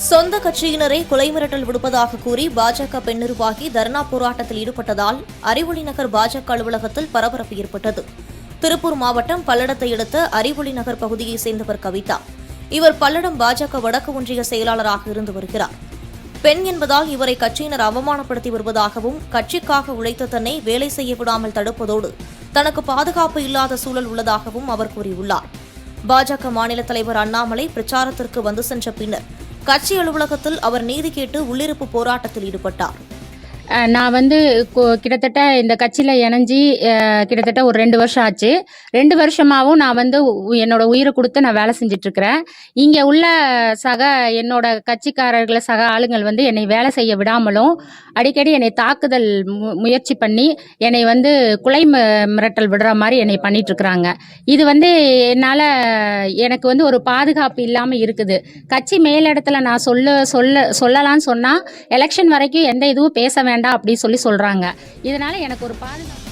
சொந்த கட்சியினரை கொலை மிரட்டல் விடுப்பதாக கூறி பாஜக பெண் நிர்வாகி தர்ணா போராட்டத்தில் ஈடுபட்டதால் அறிவொளி நகர் பாஜக அலுவலகத்தில் பரபரப்பு ஏற்பட்டது. திருப்பூர் மாவட்டம் பல்லடத்தை அடுத்த அறிவொளி நகர் பகுதியைச் சேர்ந்தவர் கவிதா. இவர் பல்லடம் பாஜக வடக்கு ஒன்றிய செயலாளராக இருந்து வருகிறார். பெண் என்பதால் இவரை கட்சியினர் அவமானப்படுத்தி வருவதாகவும், கட்சிக்காக உழைத்த தன்னை வேலை செய்ய விடாமல் தடுப்பதோடு தனக்கு பாதுகாப்பு இல்லாத சூழல் உள்ளதாகவும் அவர் கூறியுள்ளார். பாஜக மாநில தலைவர் அண்ணாமலை பிரச்சாரத்திற்கு வந்து சென்ற பின்னர் கட்சி அலுவலகத்தில் அவர் நீதி கேட்டு உள்ளிருப்பு போராட்டத்தில் ஈடுபட்டார். நான் கிட்டத்தட்ட இந்த கட்சியில் இணைஞ்சி கிட்டத்தட்ட ஒரு 2 வருஷம் ஆச்சு. 2 வருஷமாகவும் நான் என்னோட உயிரை கொடுத்து நான் வேலை செஞ்சிட்ருக்கிறேன். இங்கே உள்ள என்னோட கட்சிக்காரர்களை சக ஆளுங்கள் என்னை வேலை செய்ய விடாமலும் அடிக்கடி என்னை தாக்குதல் முயற்சி பண்ணி என்னை கொலை மிரட்டல் விடுற மாதிரி என்னை பண்ணிகிட்ருக்குறாங்க. இது என்னால் எனக்கு ஒரு பாதுகாப்பு இல்லாமல் இருக்குது. கட்சி மேலிடத்துல நான் சொல்லலான்னு சொன்னால் எலெக்ஷன் வரைக்கும் எந்த இதுவும் பேச வேண்டாம் அப்படி சொல்றாங்க. இதனால எனக்கு ஒரு பாதுகாப்பு